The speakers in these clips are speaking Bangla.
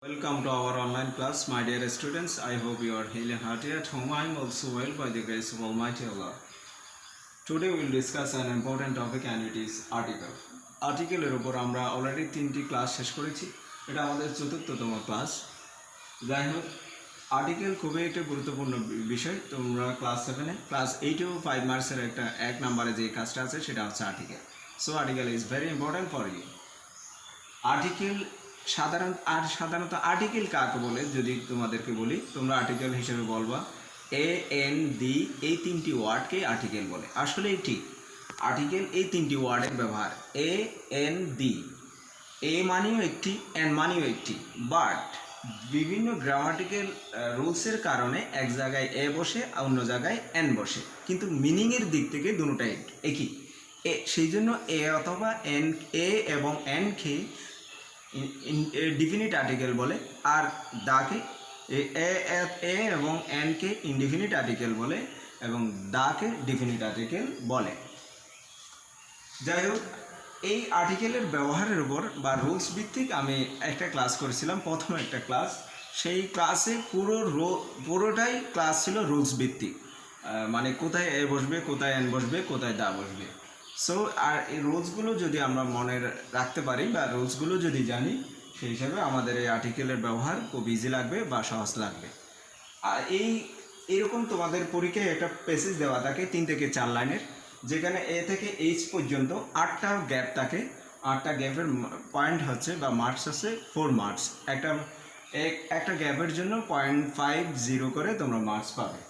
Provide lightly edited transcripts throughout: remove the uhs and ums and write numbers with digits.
Welcome to our online class, my dear students. I hope you are healthy and hearty at home. I am also well by the grace of Almighty Allah. Today we will discuss an important topic and it is article. আর্টিকেলের উপর আমরা অলরেডি 3টি ক্লাস শেষ করেছি। এটা আমাদের চতুর্থতম ক্লাস। যাই হোক, আর্টিকেল খুবই একটা গুরুত্বপূর্ণ বিষয়। তোমরা ক্লাস 7-এ, ক্লাস 8-এও 5 মার্কসের একটা 1 নম্বরে যে কাজটা আছে সেটা হচ্ছে article. So article is very important for you. Article সাধারণত আর্টিকেল কাকে বলে যদি তোমাদেরকে বলি, তোমরা আর্টিকেল হিসেবে বলবা এ এন ডি, এই 3টি ওয়ার্ডকে আর্টিকেল বলে। আসলে ঠিক আর্টিকেল এই 3টি ওয়ার্ডের ব্যবহার। এ এন ডি, এ মানেও একটি, এন মানেও একটি, বাট বিভিন্ন গ্রামাটিক্যাল রুলসের কারণে এক জায়গায় এ বসে অন্য জায়গায় এন বসে, কিন্তু মিনিংয়ের দিক থেকে দুটোটাই একই। সেই জন্য এ অথবা এন, এ এবং এনকে ডিফিনিট আর্টিকেল বলে, আর দাকে এ এবং এনকে ইনডিফিনিট আর্টিকেল বলে এবং দাকে ডিফিনিট আর্টিকেল বলে। যাই হোক, এই আর্টিকেলের ব্যবহারের উপর বা রুলস ভিত্তিক আমি একটা ক্লাস করেছিলাম, প্রথম একটা ক্লাস। সেই ক্লাসে পুরোটাই ক্লাস ছিল রুলস ভিত্তিক, মানে কোথায় এ বসবে, কোথায় এন বসবে, কোথায় দা বসবে। সো আর এই রুলসগুলো যদি আমরা মনে রাখতে পারি বা রুলসগুলো যদি জানি, সেই হিসাবে আমাদের এই আর্টিকেলের ব্যবহার খুব ইজি লাগবে বা সহজ লাগবে। আর এইরকম তোমাদের পরীক্ষায় একটা প্যাসেজ দেওয়া থাকে 3 থেকে 4 লাইনের, যেখানে এ থেকে এইচ পর্যন্ত 8টা গ্যাপ থাকে। 8টা গ্যাপের পয়েন্ট হচ্ছে বা মার্কস হচ্ছে 4 মার্কস। একটা গ্যাপের জন্য 0.50 করে তোমরা মার্কস পাবে।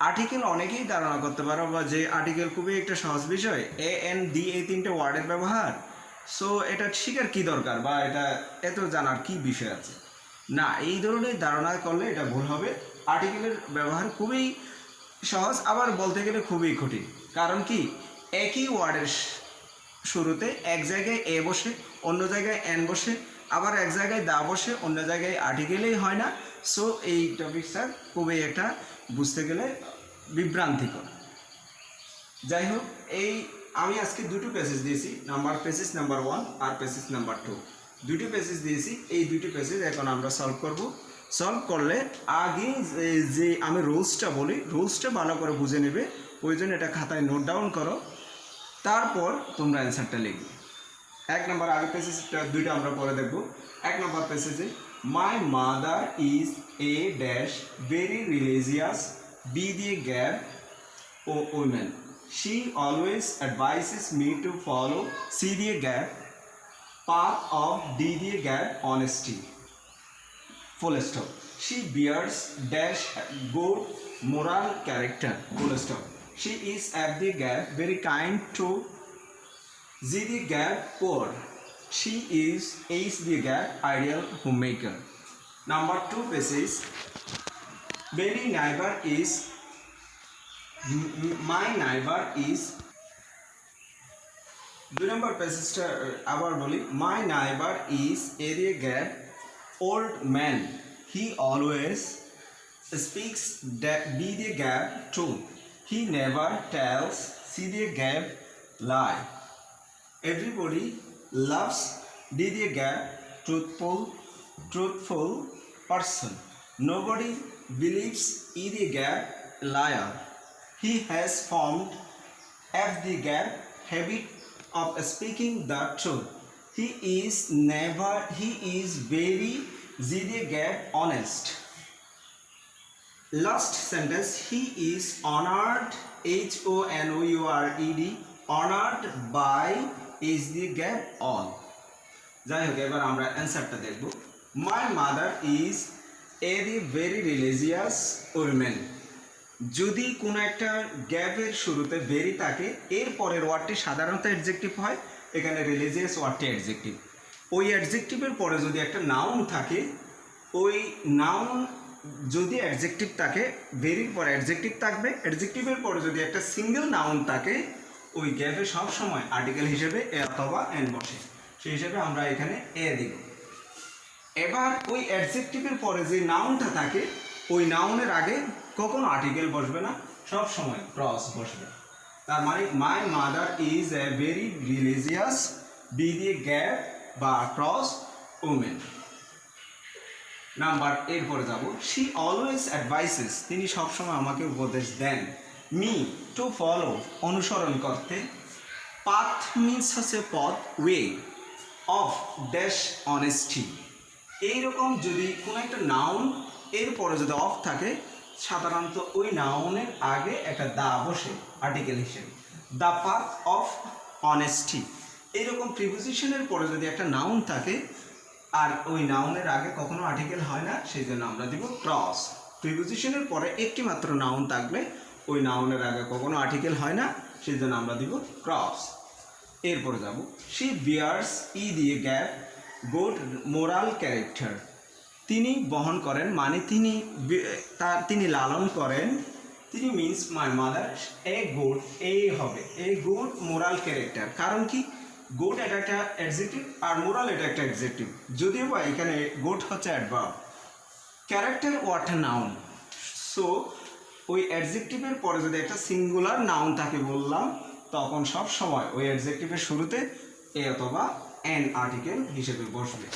আর্টিকেল অনেকেই ধারণা করতে পারো বা যে আর্টিকেল খুবই একটা সহজ বিষয়, এ এন ডি এই 3টে ওয়ার্ডের ব্যবহার। সো এটা শিখার কী দরকার বা এটা এত জানার কি বিষয় আছে? না, এই ধরনের ধারণা করলে এটা ভুল হবে। আর্টিকেলের ব্যবহার খুবই সহজ, আবার বলতে গেলে খুবই কঠিন। কারণ কি, একই ওয়ার্ডের শুরুতে এক জায়গায় এ বসে, অন্য জায়গায় এন বসে, আবার এক জায়গায় দা বসে, অন্য জায়গায় আর্টিকেলেই হয় না। সো এই টপিকটা খুবই একটা বুঝতে গেলে বিভ্রান্তিকর। যাই হোক, আমি আজকে দুটো প্যাসেজ দিয়েছি, প্যাসেজ নাম্বার 1 আর প্যাসেজ নাম্বার 2। দুটো প্যাসেজ দিয়েছি, এই দুটো প্যাসেজ এখন আমরা সলভ করব। সলভ করলে আগে যে আমি রুলসটা বলি, রুলসটা ভালো করে বুঝে নেবে। ওই জন্য এটা খাতায় নোট ডাউন করো, তারপর তোমরা অ্যান্সারটা লিখবে। 1 নম্বর আগে প্যাসেজটা, দুইটা আমরা পরে দেখব। 1 নম্বর প্যাসেজে, my mother is a dash very religious, B দিয়ে গ্যাপ ও women. She always advises me to follow, C দিয়ে gap, path of, D দিয়ে gap, honesty, full stop. She bears dash good moral character, full stop. She is at the gap very kind to, Z দিয়ে gap, poor. She is, H দিয়ে gap, ideal homemaker. Number 2 passage, very neighbor is, my neighbor is, 2 নম্বর প্যাসেজটা আবার বলি, my neighbor is, A দিয়ে gap, old man, he always speaks, B দিয়ে gap, true, he never tells, C দিয়ে gap, lie, everybody loves, D দিয়ে gap, truthful person, nobody believes, E দিয়ে gap, liar, he has formed, F the gap, habit of speaking the truth. He is very, Z the gap, honest. Last sentence, he is honored, HONOURED, honored by, H the gap, all. যাই হোক, এবার আমরা অ্যান্সারটা দেখব। My mother is a very religious woman. যদি কোনো একটা গ্যাপের শুরুতে ভেরি থাকে, এর পরের ওয়ার্ডটি সাধারণত অ্যাডজেক্টিভ হয়। এখানে রিলিজিয়াস ওয়ার্ডটি অ্যাডজেক্টিভ। ওই অ্যাডজেক্টিভের পরে যদি একটা নাউন থাকে, ওই নাউন যদি অ্যাডজেক্টিভ থাকে, ভেরির পরে অ্যাডজেক্টিভ থাকবে। অ্যাডজেক্টিভের পরে যদি একটা সিঙ্গেল নাউন থাকে, ওই গ্যাপে সবসময় আর্টিকেল হিসেবে এ অথবা এন বসে। সেই হিসেবে আমরা এখানে এ দিব। এবার ওই অ্যাডজেক্টিভের পরে যে নাউনটা থাকে, ওই নাউনের আগে কখনো আর্টিকেল বসবে না, সব সময় ক্রস বসবে। তার মানে my mother is a very religious, B দিয়ে গ্যাপ বা ক্রস উমেন। নাম্বার এরপরে যাব, শি অলওয়েজ অ্যাডভাইসেস, তিনি সবসময় আমাকে উপদেশ দেন, মি টু ফলো, অনুসরণ করতে, পাথ মিন্স হচ্ছে পথ, ওয়ে অফ ড্যাশ অনেস্টি। এইরকম যদি কোনো একটা নাউন এরপরে যদি অফ থাকে, সাধারণত ওই নাউনের আগে একটা দা বসে আর্টিকেল হিসেবে, দ্য পাথ অফ অনেস্টি। এইরকম প্রিপোজিশনের পরে যদি একটা নাউন থাকে আর ওই নাউনের আগে কখনো আর্টিকেল হয় না, সেই জন্য আমরা দিব ক্রস। প্রিপোজিশনের পরে একটি মাত্র নাউন থাকলে ওই নাউনের আগে কখনো আর্টিকেল হয় না, সেই জন্য আমরা দিব ক্রস। এরপরে যাব, শি বিয়ার্স, ই দিয়ে গ্যাপ, গুড মোরাল ক্যারেক্টার, তিনি বহন করেন মানে তিনি লালন করেন, তিনি means my mother, a good, a হবে এ গুড মোরাল ক্যারেক্টার। কারণ কি, গুড এটা একটা অ্যাডজেক্টিভ আর মোরাল এটা একটা অ্যাডজেক্টিভ, যদিও বা এখানে গুড হচ্ছে অ্যাডভার্ব, ক্যারেক্টার ওয়ার্ডটা নাউন। সো ওই অ্যাডজেক্টিভের পরে যদি একটা সিঙ্গুলার নাউন থাকে বললাম, তখন সব সময় ওই অ্যাডজেক্টিভের শুরুতে এ অথবা অ্যান আর্টিকেল হিসেবে বসবে।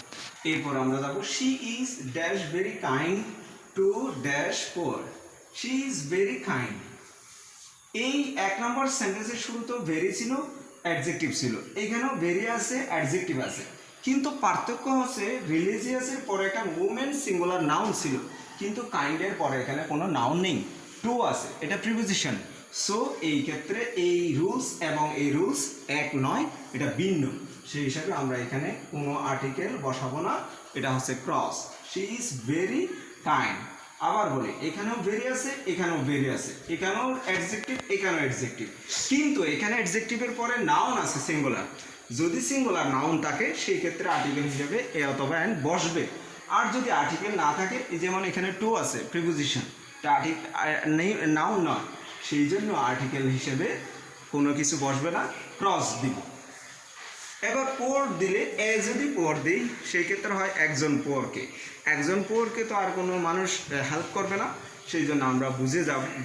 এরপর আমরা যাব, she is dash very kind to dash poor, she is very kind. এই এক নম্বর সেন্টেন্সের শুরুতেও ভেরি ছিল, অ্যাডজেক্টিভ ছিল, এখানেও ভেরি আছে, অ্যাডজেক্টিভ আছে, কিন্তু পার্থক্য হচ্ছে রিলিজিয়াসের পরে একটা উমেন সিঙ্গুলার নাউন ছিল, কিন্তু কাইন্ডের পরে এখানে কোনো নাউন নেই, টু আছে, এটা প্রিপোজিশন। সো এই ক্ষেত্রে এই রুলস এবং এই রুলস এক নয়, এটা ভিন্ন, সেই হিসাবে আমরা এখানে কোনো আর্টিকেল বসাবো না, এটা হচ্ছে cross. She is very kind. আবার বলি, এখানেও ভেরি আছে, এখানেও ভেরি আছে, এখানেও অ্যাডজেক্টিভ, এখানেও অ্যাডজেক্টিভ, কিন্তু এখানে অ্যাডজেক্টিভের পরে নাউন আছে সিঙ্গুলার। যদি সিঙ্গুলার নাউন থাকে সেই ক্ষেত্রে আর্টিকেল হিসেবে এ অথবা অ্যান বসবে। আর যদি আর্টিকেল না থাকে, যেমন এখানে টু আছে প্রিপোজিশন, নাউন নয়, সেই জন্য আর্টিকেল হিসেবে কোনো কিছু বসবে না, ক্রস দিব। এবার পোর দিলে, এ যদি পোর দিই সেই ক্ষেত্রে হয় একজন পোরকে তো আর কোনো মানুষ হেল্প করবে না, সেই জন্য আমরা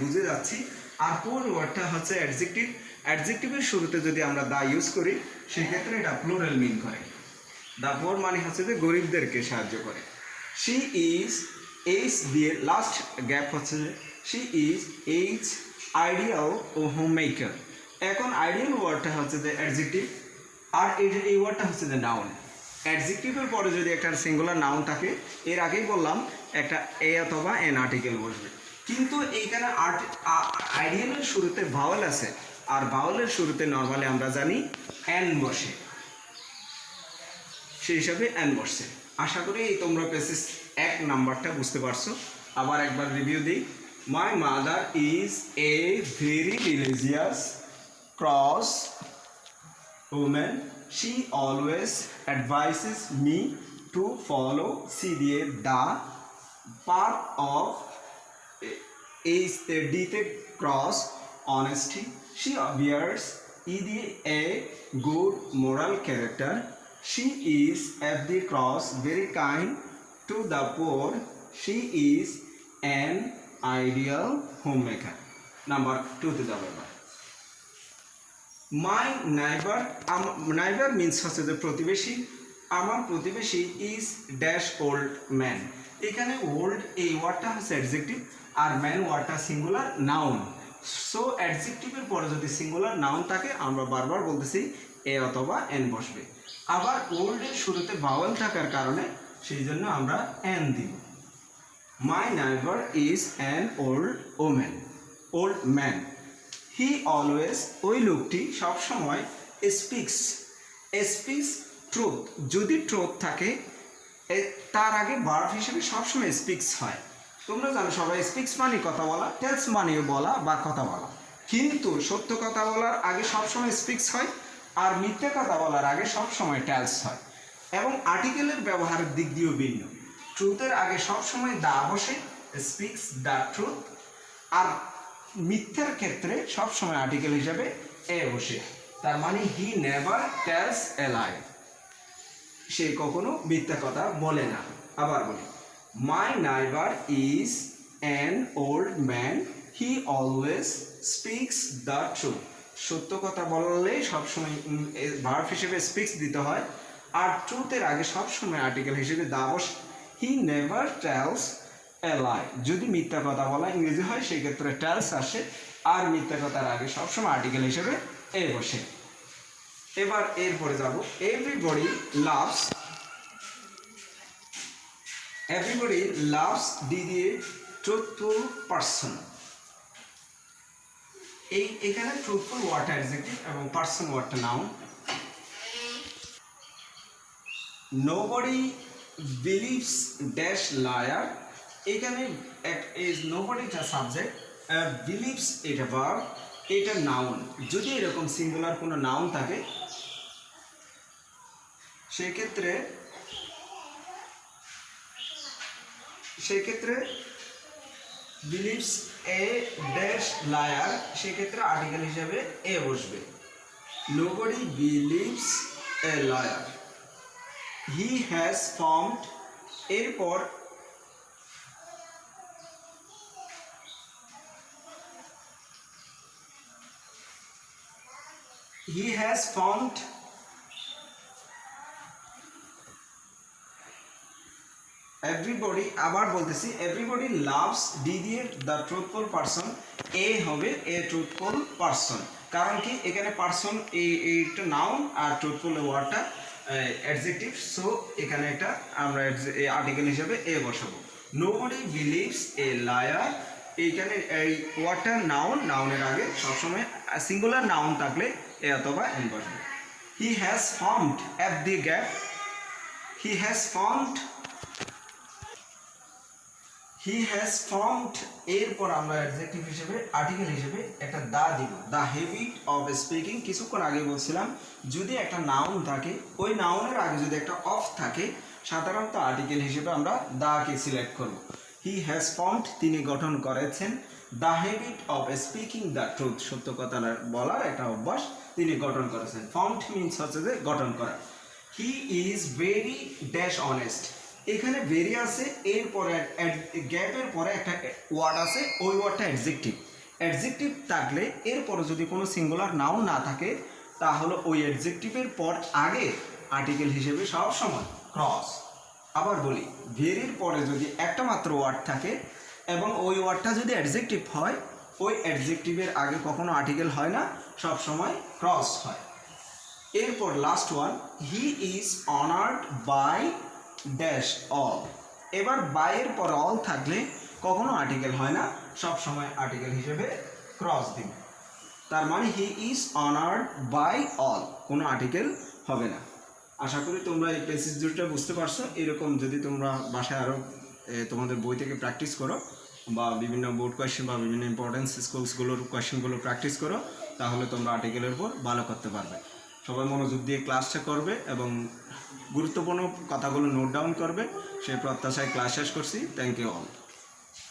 বুঝে যাচ্ছি। আর পোর ওয়ার্ডটা হচ্ছে অ্যাডজেক্টিভের শুরুতে যদি আমরা দা ইউজ করি সেই ক্ষেত্রে এটা প্লুরাল মিন করে। দা পোর মানে হচ্ছে যে গরিবদেরকে সাহায্য করে। শি ইজ, এইচ দিয়ে লাস্ট গ্যাপ হচ্ছে যে শি ইজ এইচ আইডিয়াল ও হোম মেকার। এখন আইডিয়াল ওয়ার্ডটা হচ্ছে যে অ্যাডজেক্টিভ, আর এই ওয়ার্ডটা হচ্ছে যে নাউন। অ্যাডজেক্টিভের পরে যদি একটা সিঙ্গুলার নাউন থাকে, এর আগেই বললাম একটা এ অথবা এন আর্টিকেল বসবে, কিন্তু এইখানে আইডিয়ালের শুরুতে ভাওয়েল আছে, আর ভাওয়েলের শুরুতে নর্মালি আমরা জানি এন বসে, সেই হিসাবে এন বসছে। আশা করি এই তোমরা পেসেস এক নাম্বারটা বুঝতে পারছো। আবার একবার রিভিউ দিই, মাই mother is a very religious cross woman. She always advises me to follow the path of the cross honesty. She bears a good moral character. She is at the cross very kind to the poor. She is an ideal homemaker. Number 2 to the number. My neighbour means হচ্ছে যে প্রতিবেশী, আমার প্রতিবেশী ইজ ড্যাশ ওল্ড ম্যান। এখানে ওল্ড এই ওয়ার্ডটা হচ্ছে অ্যাডজেক্টিভ, আর ম্যান ওয়ার্ডটা সিঙ্গুলার নাউন। সো অ্যাডজেক্টিভের পরে যদি সিঙ্গুলার নাউন থাকে, আমরা বারবার বলতেছি এ অথবা এন বসবে। আবার ওল্ডের শুরুতে ভাওয়েল থাকার কারণে সেই জন্য আমরা এন দিব। My neighbour is an old man. He always, ওই লোকটি সবসময় স্পিক্স ট্রুথ। যদি ট্রুথ থাকে তার আগে ভার্ব হিসেবে সবসময় স্পিক্স হয়। তোমরা জানো সবাই স্পিক্স মানে কথা বলা, টেলস মানে বলা বা কথা বলা, কিন্তু সত্য কথা বলার আগে সবসময় স্পিক্স হয়, আর মিথ্যে কথা বলার আগে সবসময় টেলস হয়। এবং আর্টিকেলের ব্যবহারের দিক দিয়েও ভিন্ন। ট্রুথের আগে সবসময় দা বসে, স্পিক্স দ্য ট্রুথ, আর মিথ্যার ক্ষেত্রে সবসময় আর্টিকেল হিসাবে এ বসে। তার মানে হি নেভার টেলস এ লাই, সে কখনো মিথ্যা কথা বলে না। আবার বলি, my neighbour is an old man, he always speaks the truth. সত্য কথা বললে সবসময় ভার্ব হিসেবে স্পিক্স দিতে হয়, আর ট্রুথের আগে সবসময় আর্টিকেল হিসেবে দা বসে। হি নেভার টেলস এ লাই। যদি মিথ্যা কথা বলা ইংরেজি হয় সেক্ষেত্রে টেলস আসে, আর মিথ্যা কথার আগে সবসময় আর্টিকেল হিসেবে এ বসে। এবার এরপরে যাব everybody loves. Everybody loves D দিয়ে ট্রুথফুল পারসন। এখানে ট্রুথফুল ওয়ার্ডটা অ্যাডজেক্টিভ এবং পারসন ওয়ার্ডটা noun. Nobody believes dash liar. এখানে নোবডিটা সাবজেক্ট, বিলিভস এটা ভার্ব, এটা নাউন। যদি এরকম সিঙ্গুলার কোনো নাউন থাকে সেক্ষেত্রে বিলিভস এ ড্যাশ লায়ার, সেক্ষেত্রে আর্টিকেল হিসেবে এ বসবে। Nobody believes a liar. He has found, এরপর হি হ্যাজ ফাউন্ড এভরিবডি, আবার বলতেছি এভরিবডি লাভস ডি দিয়ে দ্য ট্রুথফুল পারসন, এ হবে এ ট্রুথফুল পারসন। কারণ কি এখানে পারসন এইটা নাউন আর ট্রুথফুল ওয়ার্ডটা অ্যাডজেক্টিভ, সো এখানে একটা আমরা আর্টিকেল হিসেবে এ বসাবো। নোবডি বিলিভস এ লায়ার, এইখানে এই ওয়ার্ডটা নাউন, নাউনের আগে সবসময় সিঙ্গুলার নাউন থাকলে এ অথবা এন বসবে। He has found at the gap. He has found, he has found, এরপর আমরা অ্যাডজেক্টিভ হিসেবে আর্টিকেল হিসেবে একটা দা দিব। দ্য হ্যাবিট অফ স্পিকিং, কিছুক্ষণ আগে বলছিলাম যদি একটা নাউন থাকে ওই নাউনের আগে যদি একটা অফ থাকে সাধারণত আর্টিকেল হিসেবে আমরা দাকে সিলেক্ট করব। হি হ্যাজ ফাউন্ড, তিনি গঠন করেছেন। The habit of speaking the truth, সত্য কথা বলার একটা অভ্যাস তিনি গঠন করেছেন। ফাউন্ড মিনস হচ্ছে যে গঠন করা। He is very dash honest, এখানে ভেরি আছে, এরপরে গ্যাপের পরে একটা ওয়ার্ড আছে, ওই ওয়ার্ডটা অ্যাডজেক্টিভ। অ্যাডজেক্টিভ থাকলে এরপরে যদি কোনো সিঙ্গুলার নাউন না থাকে তাহলে ওই অ্যাডজেক্টিভের পর আগে আর্টিকেল হিসেবে সবসময় ক্রস। আবার বলি, ভেরির পরে যদি একটা মাত্র ওয়ার্ড থাকে এবং ওই ওয়ার্ডটা যদি অ্যাডজেক্টিভ হয় ওই অ্যাডজেক্টিভের আগে কখনো আর্টিকেল হয় না, সবসময় ক্রস হয়। এরপর last one, he is honoured by dash all. এবার বাইয়ের পর অল থাকলে কখনো আর্টিকেল হয় না, সব সময় আর্টিকেল হিসেবে ক্রস দিন। তার মানে he is honoured by all, কোনো আর্টিকেল হবে না। আশা করি তোমরা এই প্যাসেজ দুটো বুঝতে পারছো। এরকম যদি তোমরা বাসায় আরও তোমাদের বই থেকে প্র্যাকটিস করো বা বিভিন্ন বোর্ড কোয়েশ্চেন বা বিভিন্ন ইম্পর্টেন্স স্কুলসগুলোর কোয়েশ্চেনগুলো প্র্যাকটিস করো তাহলে তোমরা আর্টিকেলের উপর ভালো করতে পারবে। সবাই মনোযোগ দিয়ে ক্লাসটা করবে এবং গুরুত্বপূর্ণ কথাগুলো নোট ডাউন করবে, সেই প্রত্যাশায় ক্লাস শেষ করছি। Thank you all.